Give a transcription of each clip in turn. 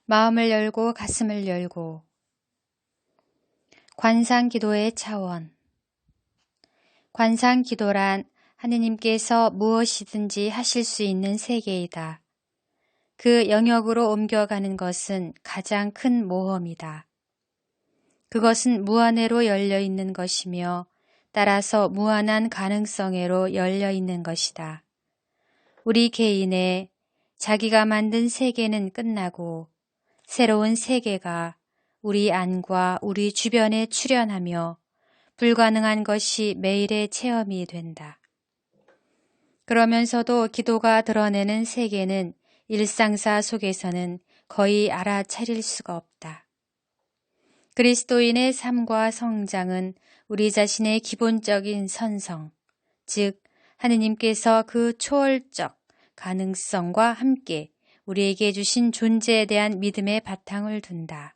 마음을 열고 가슴을 열고 관상기도의 차원. 관상기도란 하느님께서 무엇이든지 하실 수 있는 세계이다. 그 영역으로 옮겨가는 것은 가장 큰 모험이다. 그것은 무한회로 열려 있는 것이며 따라서 무한한 가능성회로 열려 있는 것이다. 우리 개인의 자기가 만든 세계는 끝나고 새로운 세계가 우리 안과 우리 주변에 출현하며 불가능한 것이 매일의 체험이 된다. 그러면서도 기도가 드러내는 세계는 일상사 속에서는 거의 알아차릴 수가 없다. 그리스도인의 삶과 성장은 우리 자신의 기본적인 선성, 즉 하느님께서 그 초월적 가능성과 함께 우리에게 주신 존재에 대한 믿음의 바탕을 둔다.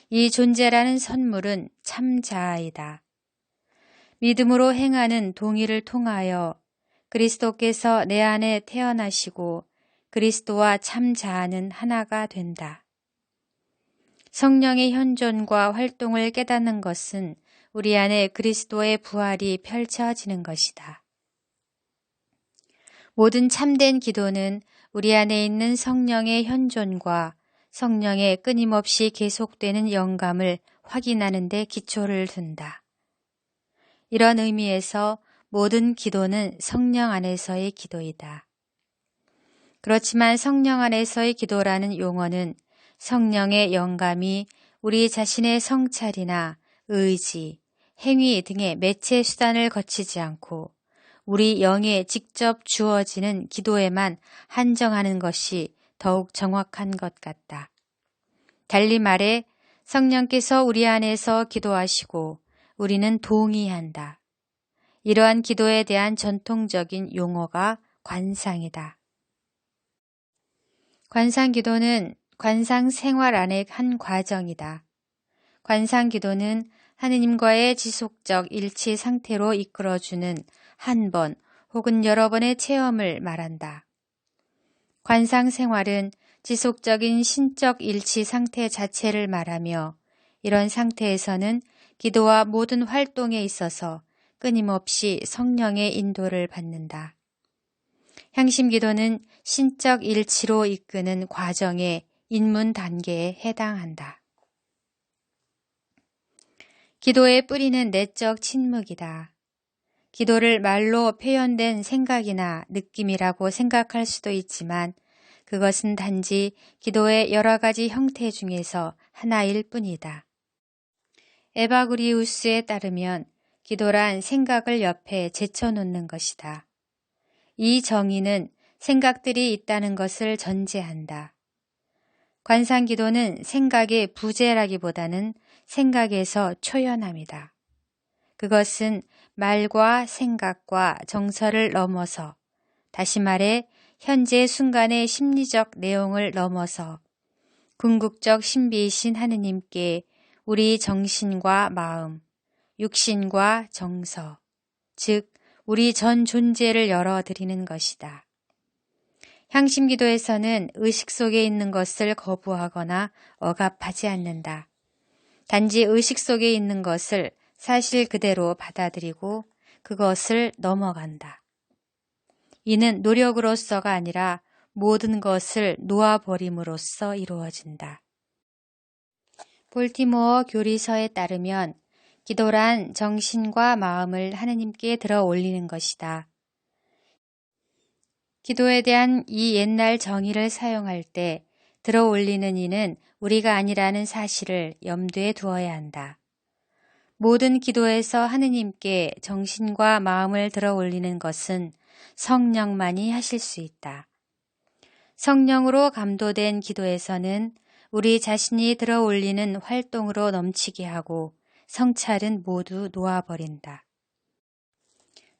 이 존재라는 선물은 참 자아이다. 믿음으로 행하는 동의를 통하여 그리스도께서 내 안에 태어나시고 그리스도와 참 자아는 하나가 된다. 성령의 현존과 활동을 깨닫는 것은 우리 안에 그리스도의 부활이 펼쳐지는 것이다. 모든 참된 기도는 우리 안에 있는 성령의 현존과 성령의 끊임없이 계속되는 영감을 확인하는 데 기초를 둔다. 이런 의미에서 모든 기도는 성령 안에서의 기도이다. 그렇지만 성령 안에서의 기도라는 용어는 성령의 영감이 우리 자신의 성찰이나 의지, 행위 등의 매체 수단을 거치지 않고 우리 영에 직접 주어지는 기도에만 한정하는 것이 더욱 정확한 것 같다. 달리 말해 성령께서 우리 안에서 기도하시고 우리는 동의한다. 이러한 기도에 대한 전통적인 용어가 관상이다. 관상기도는 관상생활 안의 한 과정이다. 관상기도는 하느님과의 지속적 일치 상태로 이끌어주는 한 번 혹은 여러 번의 체험을 말한다. 관상생활은 지속적인 신적 일치 상태 자체를 말하며 이런 상태에서는 기도와 모든 활동에 있어서 끊임없이 성령의 인도를 받는다. 향심기도는 신적 일치로 이끄는 과정의 입문 단계에 해당한다. 기도의 뿌리는 내적 침묵이다. 기도를 말로 표현된 생각이나 느낌이라고 생각할 수도 있지만 그것은 단지 기도의 여러 가지 형태 중에서 하나일 뿐이다. 에바그리우스에 따르면 기도란 생각을 옆에 제쳐놓는 것이다. 이 정의는 생각들이 있다는 것을 전제한다. 관상기도는 생각의 부재라기보다는 생각에서 초연함이다. 그것은 말과 생각과 정서를 넘어서, 다시 말해 현재 순간의 심리적 내용을 넘어서 궁극적 신비이신 하느님께 우리 정신과 마음, 육신과 정서, 즉 우리 전 존재를 열어드리는 것이다. 향심기도에서는 의식 속에 있는 것을 거부하거나 억압하지 않는다. 단지 의식 속에 있는 것을 사실 그대로 받아들이고 그것을 넘어간다. 이는 노력으로서가 아니라 모든 것을 놓아버림으로써 이루어진다. 볼티모어 교리서에 따르면 기도란 정신과 마음을 하느님께 들어 올리는 것이다. 기도에 대한 이 옛날 정의를 사용할 때 들어 올리는 이는 우리가 아니라는 사실을 염두에 두어야 한다. 모든 기도에서 하느님께 정신과 마음을 들어 올리는 것은 성령만이 하실 수 있다. 성령으로 감도된 기도에서는 우리 자신이 들어 올리는 활동으로 넘치게 하고 성찰은 모두 놓아버린다.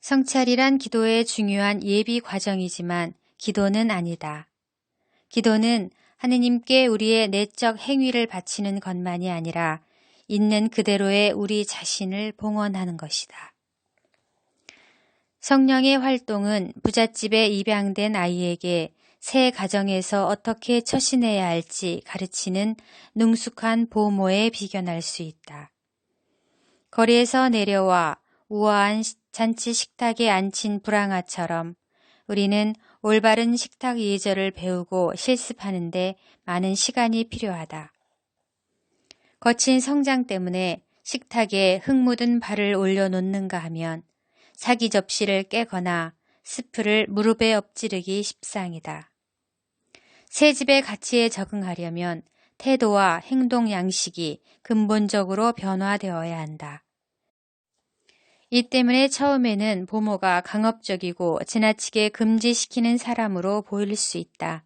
성찰이란 기도의 중요한 예비 과정이지만 기도는 아니다. 기도는 하느님께 우리의 내적 행위를 바치는 것만이 아니라 있는 그대로의 우리 자신을 봉헌하는 것이다. 성령의 활동은 부잣집에 입양된 아이에게 새 가정에서 어떻게 처신해야 할지 가르치는 능숙한 보모에 비견할 수 있다. 거리에서 내려와 우아한 잔치 식탁에 앉힌 불황아처럼 우리는 올바른 식탁 예절을 배우고 실습하는데 많은 시간이 필요하다. 거친 성장 때문에 식탁에 흙 묻은 발을 올려놓는가 하면 사기 접시를 깨거나 스프를 무릎에 엎지르기 십상이다. 새 집의 가치에 적응하려면 태도와 행동 양식이 근본적으로 변화되어야 한다. 이 때문에 처음에는 부모가 강압적이고 지나치게 금지시키는 사람으로 보일 수 있다.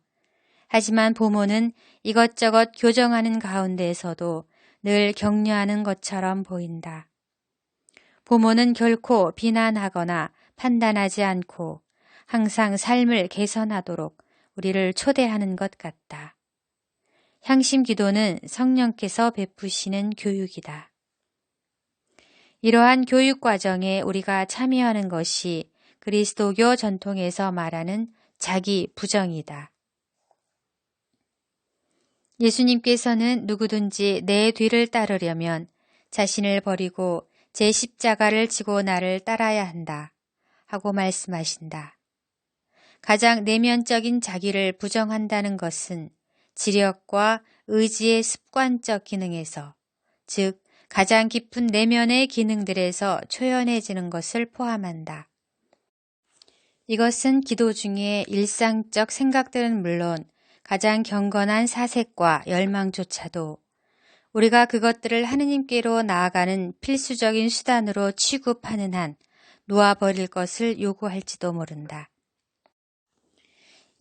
하지만 부모는 이것저것 교정하는 가운데에서도 늘 격려하는 것처럼 보인다. 부모는 결코 비난하거나 판단하지 않고 항상 삶을 개선하도록 우리를 초대하는 것 같다. 향심 기도는 성령께서 베푸시는 교육이다. 이러한 교육 과정에 우리가 참여하는 것이 그리스도교 전통에서 말하는 자기 부정이다. 예수님께서는 누구든지 내 뒤를 따르려면 자신을 버리고 제 십자가를 지고 나를 따라야 한다 하고 말씀하신다. 가장 내면적인 자기를 부정한다는 것은 지력과 의지의 습관적 기능에서, 즉 가장 깊은 내면의 기능들에서 초연해지는 것을 포함한다. 이것은 기도 중에 일상적 생각들은 물론 가장 경건한 사색과 열망조차도 우리가 그것들을 하느님께로 나아가는 필수적인 수단으로 취급하는 한 놓아버릴 것을 요구할지도 모른다.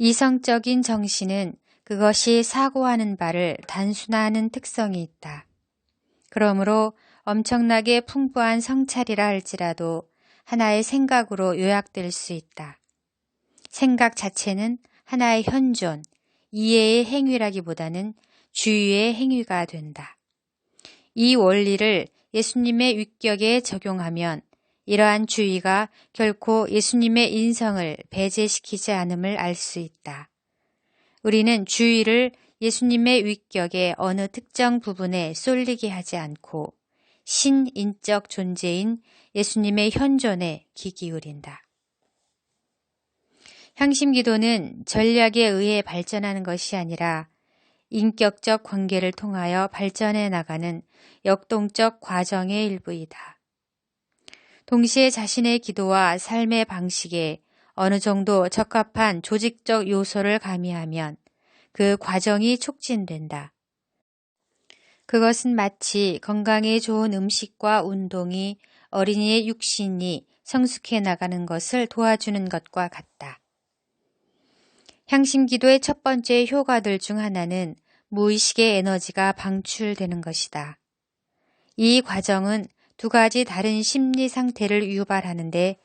이성적인 정신은 그것이 사고하는 바를 단순화하는 특성이 있다. 그러므로 엄청나게 풍부한 성찰이라 할지라도 하나의 생각으로 요약될 수 있다. 생각 자체는 하나의 현존, 이해의 행위라기보다는 주의의 행위가 된다. 이 원리를 예수님의 윗격에 적용하면 이러한 주의가 결코 예수님의 인성을 배제시키지 않음을 알 수 있다. 우리는 주의를 예수님의 윗격의 어느 특정 부분에 쏠리게 하지 않고 신인적 존재인 예수님의 현존에 귀 기울인다. 향심기도는 전략에 의해 발전하는 것이 아니라 인격적 관계를 통하여 발전해 나가는 역동적 과정의 일부이다. 동시에 자신의 기도와 삶의 방식에 어느 정도 적합한 조직적 요소를 가미하면 그 과정이 촉진된다. 그것은 마치 건강에 좋은 음식과 운동이 어린이의 육신이 성숙해 나가는 것을 도와주는 것과 같다. 향심기도의 첫 번째 효과들 중 하나는 무의식의 에너지가 방출되는 것이다. 이 과정은 두 가지 다른 심리 상태를 유발하는데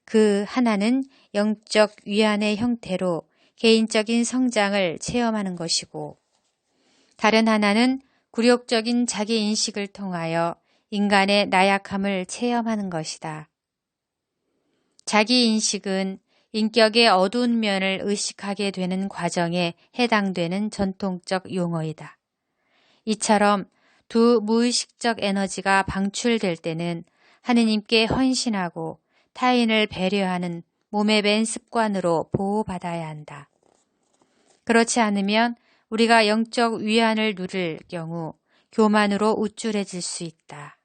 그 하나는 영적 위안의 형태로 개인적인 성장을 체험하는 것이고 다른 하나는 굴욕적인 자기인식을 통하여 인간의 나약함을 체험하는 것이다. 자기인식은 인격의 어두운 면을 의식하게 되는 과정에 해당되는 전통적 용어이다. 이처럼 두 무의식적 에너지가 방출될 때는 하느님께 헌신하고 타인을 배려하는 몸에 밴 습관으로 보호받아야 한다. 그렇지 않으면 우리가 영적 위안을 누릴 경우 교만으로 우쭐해질 수 있다.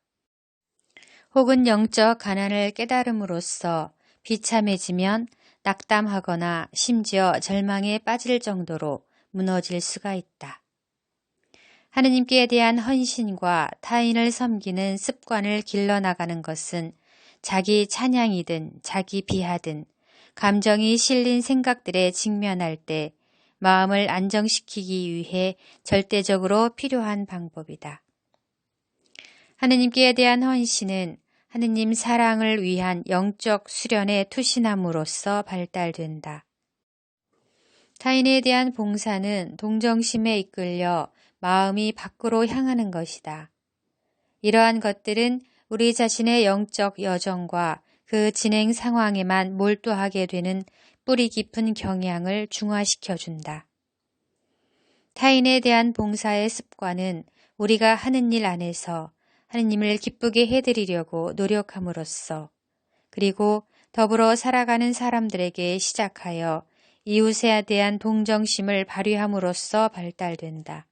혹은 영적 가난을 깨달음으로써 비참해지면 낙담하거나 심지어 절망에 빠질 정도로 무너질 수가 있다. 하느님께 대한 헌신과 타인을 섬기는 습관을 길러나가는 것은 자기 찬양이든 자기 비하든 감정이 실린 생각들에 직면할 때 마음을 안정시키기 위해 절대적으로 필요한 방법이다. 하느님께 대한 헌신은 하느님 사랑을 위한 영적 수련의 투신함으로써 발달된다. 타인에 대한 봉사는 동정심에 이끌려 마음이 밖으로 향하는 것이다. 이러한 것들은 우리 자신의 영적 여정과 그 진행 상황에만 몰두하게 되는 뿌리 깊은 경향을 중화시켜준다. 타인에 대한 봉사의 습관은 우리가 하는 일 안에서 하느님을 기쁘게 해드리려고 노력함으로써 그리고 더불어 살아가는 사람들에게 시작하여 이웃에 대한 동정심을 발휘함으로써 발달된다.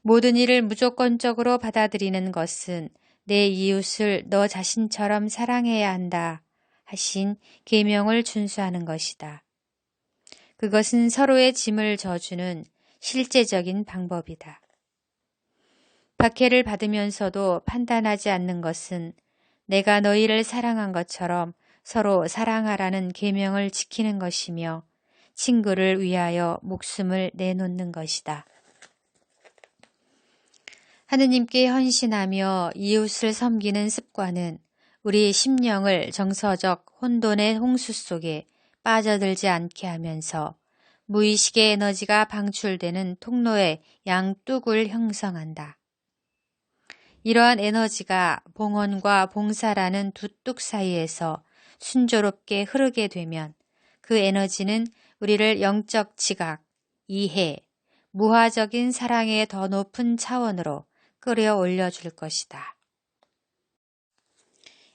모든 일을 무조건적으로 받아들이는 것은 내 이웃을 너 자신처럼 사랑해야 한다 하신 계명을 준수하는 것이다. 그것은 서로의 짐을 져주는 실제적인 방법이다. 박해를 받으면서도 판단하지 않는 것은 내가 너희를 사랑한 것처럼 서로 사랑하라는 계명을 지키는 것이며 친구를 위하여 목숨을 내놓는 것이다. 하느님께 헌신하며 이웃을 섬기는 습관은 우리 심령을 정서적 혼돈의 홍수 속에 빠져들지 않게 하면서 무의식의 에너지가 방출되는 통로의 양뚝을 형성한다. 이러한 에너지가 봉헌과 봉사라는 두 뚝 사이에서 순조롭게 흐르게 되면 그 에너지는 우리를 영적 지각, 이해, 무화적인 사랑의 더 높은 차원으로 끌어올려 줄 것이다.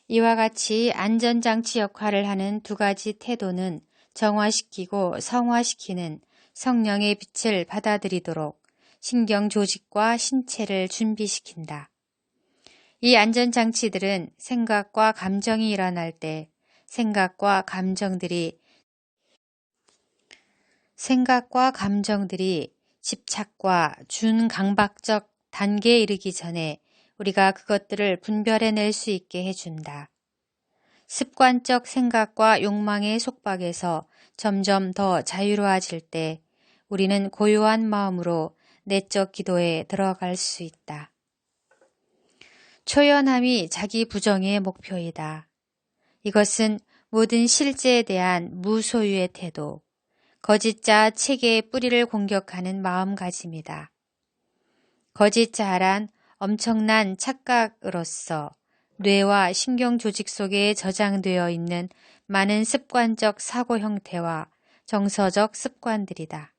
이와 같이 안전장치 역할을 하는 두 가지 태도는 정화시키고 성화시키는 성령의 빛을 받아들이도록 신경 조직과 신체를 준비시킨다. 이 안전장치들은 생각과 감정이 일어날 때 생각과 감정들이 집착과 준강박적 단계에 이르기 전에 우리가 그것들을 분별해낼 수 있게 해준다. 습관적 생각과 욕망의 속박에서 점점 더 자유로워질 때 우리는 고요한 마음으로 내적 기도에 들어갈 수 있다. 초연함이 자기 부정의 목표이다. 이것은 모든 실제에 대한 무소유의 태도, 거짓자 체계의 뿌리를 공격하는 마음가짐이다. 거짓자란 엄청난 착각으로서 뇌와 신경 조직 속에 저장되어 있는 많은 습관적 사고 형태와 정서적 습관들이다.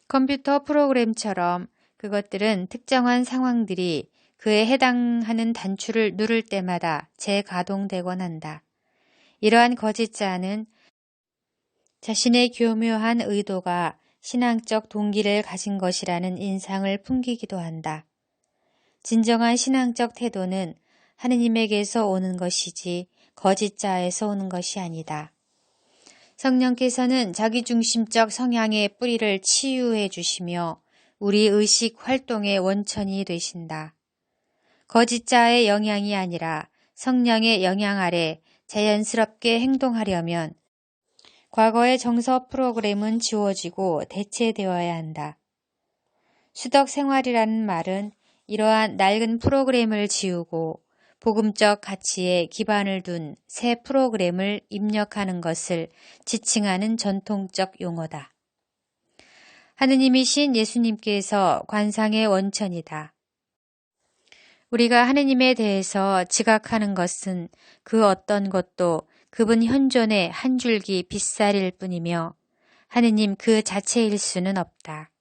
컴퓨터 프로그램처럼 그것들은 특정한 상황들이 그에 해당하는 단추를 누를 때마다 재가동되곤 한다. 이러한 거짓자는 자신의 교묘한 의도가 신앙적 동기를 가진 것이라는 인상을 풍기기도 한다. 진정한 신앙적 태도는 하느님에게서 오는 것이지 거짓자에서 오는 것이 아니다. 성령께서는 자기중심적 성향의 뿌리를 치유해 주시며 우리 의식 활동의 원천이 되신다. 거짓자의 영향이 아니라 성령의 영향 아래 자연스럽게 행동하려면 과거의 정서 프로그램은 지워지고 대체되어야 한다. 수덕 생활이라는 말은 이러한 낡은 프로그램을 지우고 복음적 가치에 기반을 둔 새 프로그램을 입력하는 것을 지칭하는 전통적 용어다. 하느님이신 예수님께서 관상의 원천이다. 우리가 하느님에 대해서 지각하는 것은 그 어떤 것도 그분 현존의 한 줄기 빗살일 뿐이며 하느님 그 자체일 수는 없다.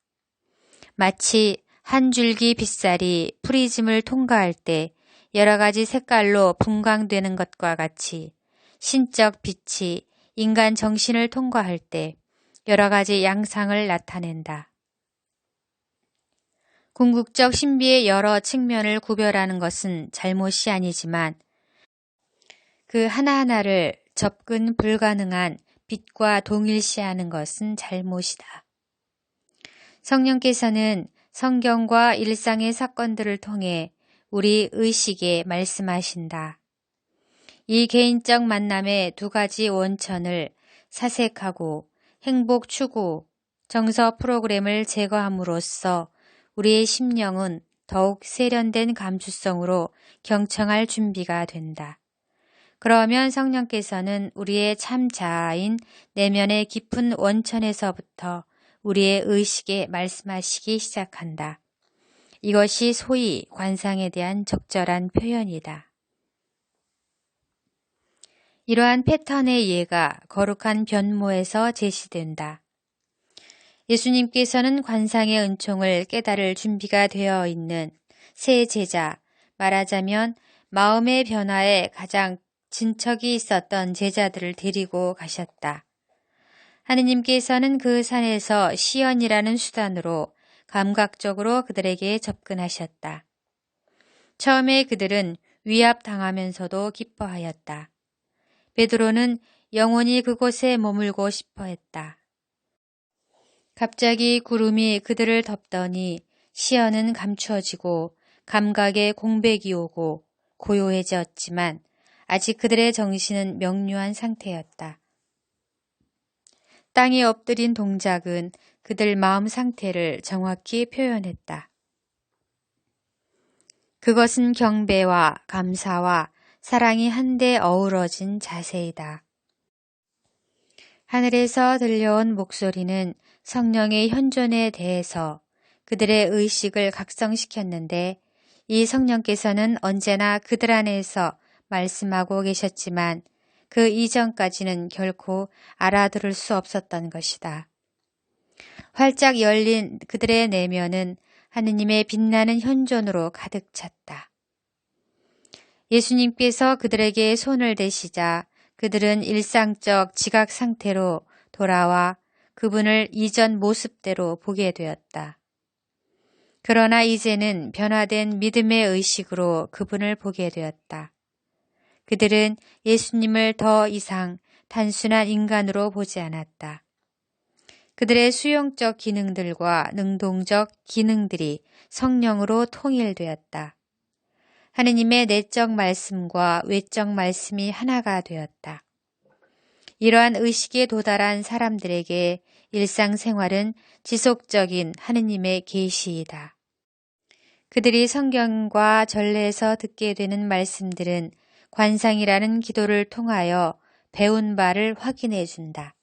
마치 한 줄기 빗살이 프리즘을 통과할 때 여러 가지 색깔로 분광되는 것과 같이 신적 빛이 인간 정신을 통과할 때 여러 가지 양상을 나타낸다. 궁극적 신비의 여러 측면을 구별하는 것은 잘못이 아니지만 그 하나하나를 접근 불가능한 빛과 동일시하는 것은 잘못이다. 성령께서는 성경과 일상의 사건들을 통해 우리 의식에 말씀하신다. 이 개인적 만남의 두 가지 원천을 사색하고 행복 추구, 정서 프로그램을 제거함으로써 우리의 심령은 더욱 세련된 감수성으로 경청할 준비가 된다. 그러면 성령께서는 우리의 참 자아인 내면의 깊은 원천에서부터 우리의 의식에 말씀하시기 시작한다. 이것이 소위 관상에 대한 적절한 표현이다. 이러한 패턴의 예가 거룩한 변모에서 제시된다. 예수님께서는 관상의 은총을 깨달을 준비가 되어 있는 새 제자, 말하자면 마음의 변화에 가장 진척이 있었던 제자들을 데리고 가셨다. 하느님께서는 그 산에서 시연이라는 수단으로 감각적으로 그들에게 접근하셨다. 처음에 그들은 위압당하면서도 기뻐하였다. 베드로는 영원히 그곳에 머물고 싶어 했다. 갑자기 구름이 그들을 덮더니 시야는 감추어지고 감각에 공백이 오고 고요해졌지만 아직 그들의 정신은 명료한 상태였다. 땅에 엎드린 동작은 그들 마음 상태를 정확히 표현했다. 그것은 경배와 감사와 사랑이 한데 어우러진 자세이다. 하늘에서 들려온 목소리는 성령의 현존에 대해서 그들의 의식을 각성시켰는데 이 성령께서는 언제나 그들 안에서 말씀하고 계셨지만 그 이전까지는 결코 알아들을 수 없었던 것이다. 활짝 열린 그들의 내면은 하느님의 빛나는 현존으로 가득 찼다. 예수님께서 그들에게 손을 대시자 그들은 일상적 지각 상태로 돌아와 그분을 이전 모습대로 보게 되었다. 그러나 이제는 변화된 믿음의 의식으로 그분을 보게 되었다. 그들은 예수님을 더 이상 단순한 인간으로 보지 않았다. 그들의 수용적 기능들과 능동적 기능들이 성령으로 통일되었다. 하느님의 내적 말씀과 외적 말씀이 하나가 되었다. 이러한 의식에 도달한 사람들에게 일상생활은 지속적인 하느님의 계시이다. 그들이 성경과 전례에서 듣게 되는 말씀들은 관상이라는 기도를 통하여 배운 바를 확인해 준다.